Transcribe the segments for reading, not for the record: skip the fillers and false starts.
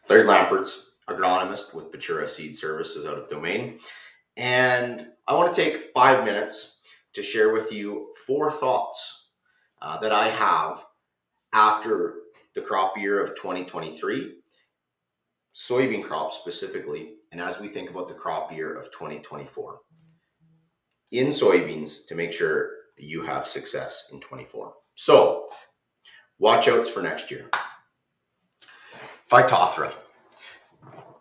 Larry Lampert's agronomist with Batura Seed Services out of Domain. And I want to take 5 minutes to share with you 4 thoughts that I have after the crop year of 2023, soybean crop specifically, and as we think about the crop year of 2024 in soybeans to make sure you have success in 24. So, watch outs for next year. Phytophthora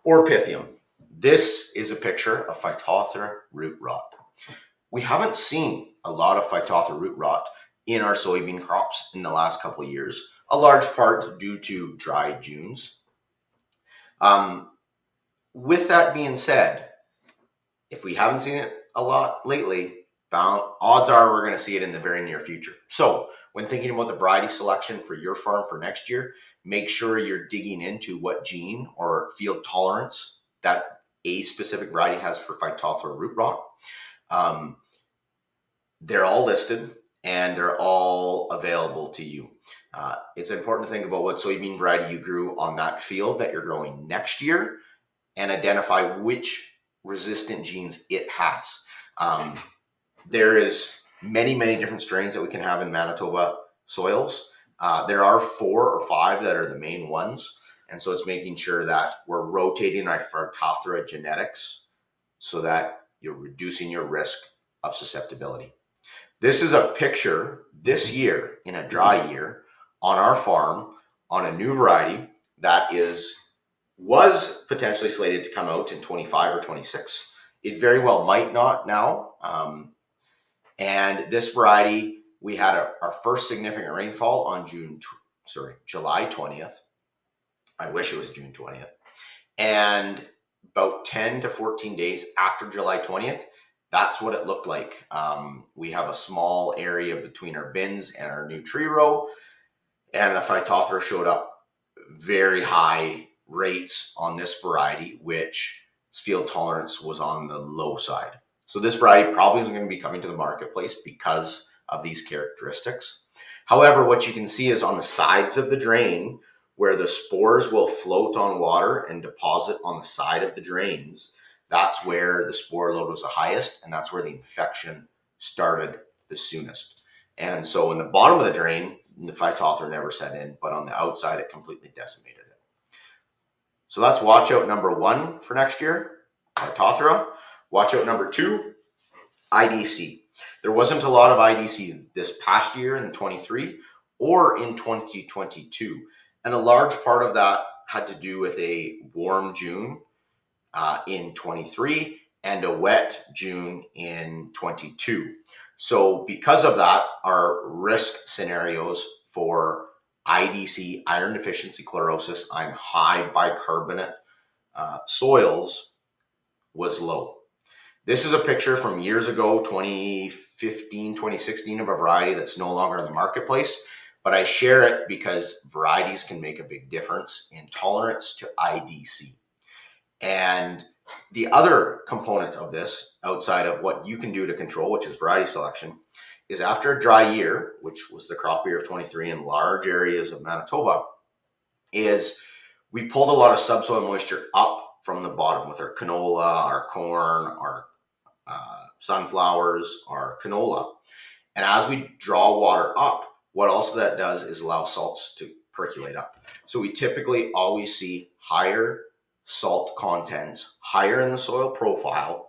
or Pythium. This is a picture of Phyro Root Rot. We haven't seen a lot of Phyro Root Rot in our soybean crops in the last couple of years, a large part due to dry Junes. With that being said, if we haven't seen it a lot lately, odds are we're going to see it in the very near future. So when thinking about the variety selection for your farm for next year, make sure you're digging into what gene or field tolerance that a specific variety has for Phytophthora root rot. They're all listed and they're all available to you. It's important to think about what soybean variety you grew on that field that you're growing next year and identify which resistant genes it has. There is many different strains that we can have in Manitoba soils. There are 4 or 5 that are the main ones. And so it's making sure that we're rotating our Phytophthora genetics so that you're reducing your risk of susceptibility. This is a picture this year in a dry year on our farm on a new variety that was potentially slated to come out in 25 or 26. It very well might not now. And this variety, we had our first significant rainfall on July 20th. I wish it was June 20th. And about 10 to 14 days after July 20th, that's what it looked like. We have a small area between our bins and our new tree row, and the Phytophthora showed up very high rates on this variety, which field tolerance was on the low side. So this variety probably isn't going to be coming to the marketplace because of these characteristics. However, what you can see is on the sides of the drain where the spores will float on water and deposit on the side of the drains, that's where the spore load was the highest, and that's where the infection started the soonest. And so in the bottom of the drain, the Phytophthora never set in, but on the outside, it completely decimated it. So that's watch out number 1 for next year, Phytophthora. Watch out number 2, IDC. There wasn't a lot of IDC this past year in 23 or in 2022. And a large part of that had to do with a warm June in 23 and a wet June in 22. So because of that, our risk scenarios for IDC, iron deficiency chlorosis, on high bicarbonate soils was low. This is a picture from years ago, 2015, 2016, of a variety that's no longer in the marketplace, but I share it because varieties can make a big difference in tolerance to IDC. And the other component of this, outside of what you can do to control, which is variety selection, is after a dry year, which was the crop year of 23 in large areas of Manitoba, is we pulled a lot of subsoil moisture up from the bottom with our canola, our corn, our sunflowers, our canola. And as we draw water up, what also that does is allow salts to percolate up. So we typically always see higher salt contents, higher in the soil profile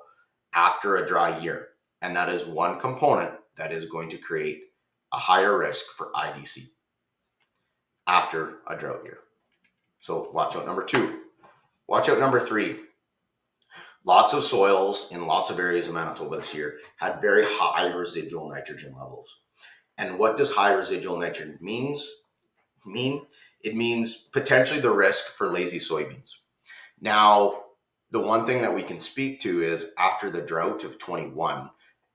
after a dry year. And that is one component that is going to create a higher risk for IDC after a drought year. So watch out number 2. Watch out number 3. Lots of soils in lots of areas of Manitoba this year had very high residual nitrogen levels. And what does high residual nitrogen mean? It means potentially the risk for lazy soybeans. Now, the one thing that we can speak to is after the drought of 21,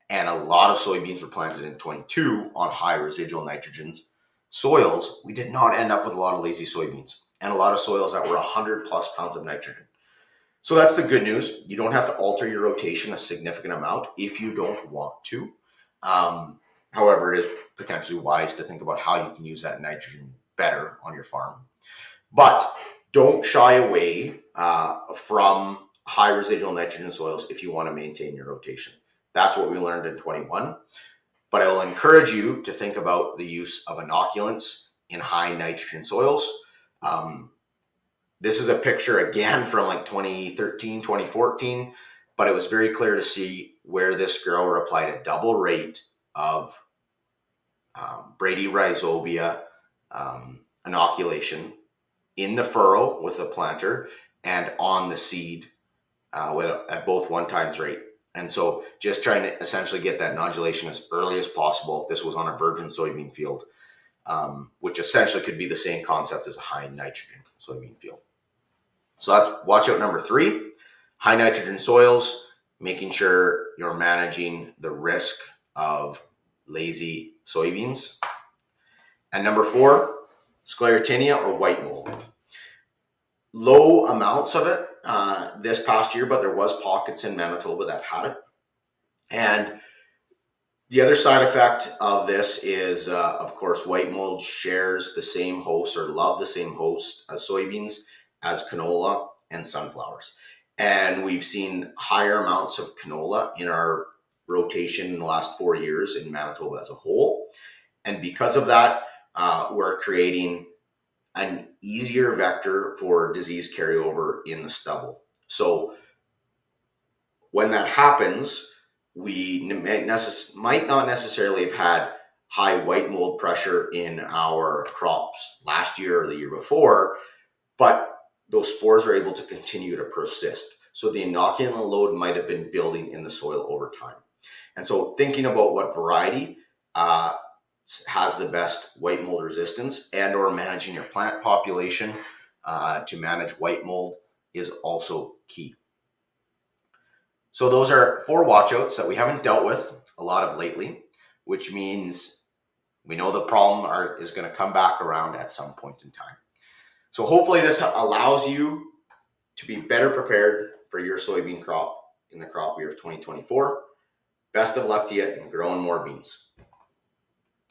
and a lot of soybeans were planted in 22 on high residual nitrogen soils, we did not end up with a lot of lazy soybeans and a lot of soils that were 100 plus pounds of nitrogen. So that's the good news. You don't have to alter your rotation a significant amount if you don't want to. However, it is potentially wise to think about how you can use that nitrogen better on your farm. But don't shy away from high residual nitrogen soils if you want to maintain your rotation. That's what we learned in 21. But I will encourage you to think about the use of inoculants in high nitrogen soils. This is a picture again from like 2013, 2014, but it was very clear to see where this grower applied a double rate of Brady rhizobia inoculation in the furrow with a planter and on the seed at both 1 times rate. And so just trying to essentially get that nodulation as early as possible. This was on a virgin soybean field, which essentially could be the same concept as a high nitrogen soybean field. So that's watch out number 3, high nitrogen soils, making sure you're managing the risk of lazy soybeans. And number 4, sclerotinia or white mold. Low amounts of it this past year, but there was pockets in Manitoba that had it. And the other side effect of this is, of course, white mold shares the same host or love the same host as soybeans, as canola and sunflowers. And we've seen higher amounts of canola in our rotation in the last 4 years in Manitoba as a whole. And because of that, we're creating an easier vector for disease carryover in the stubble. So when that happens, we might not necessarily have had high white mold pressure in our crops last year or the year before, but those spores are able to continue to persist. So the inoculant load might have been building in the soil over time. And so thinking about what variety has the best white mold resistance and or managing your plant population to manage white mold is also key. So those are 4 watchouts that we haven't dealt with a lot of lately, which means we know the problem is going to come back around at some point in time. So hopefully this allows you to be better prepared for your soybean crop in the crop year of 2024. Best of luck to you in growing more beans.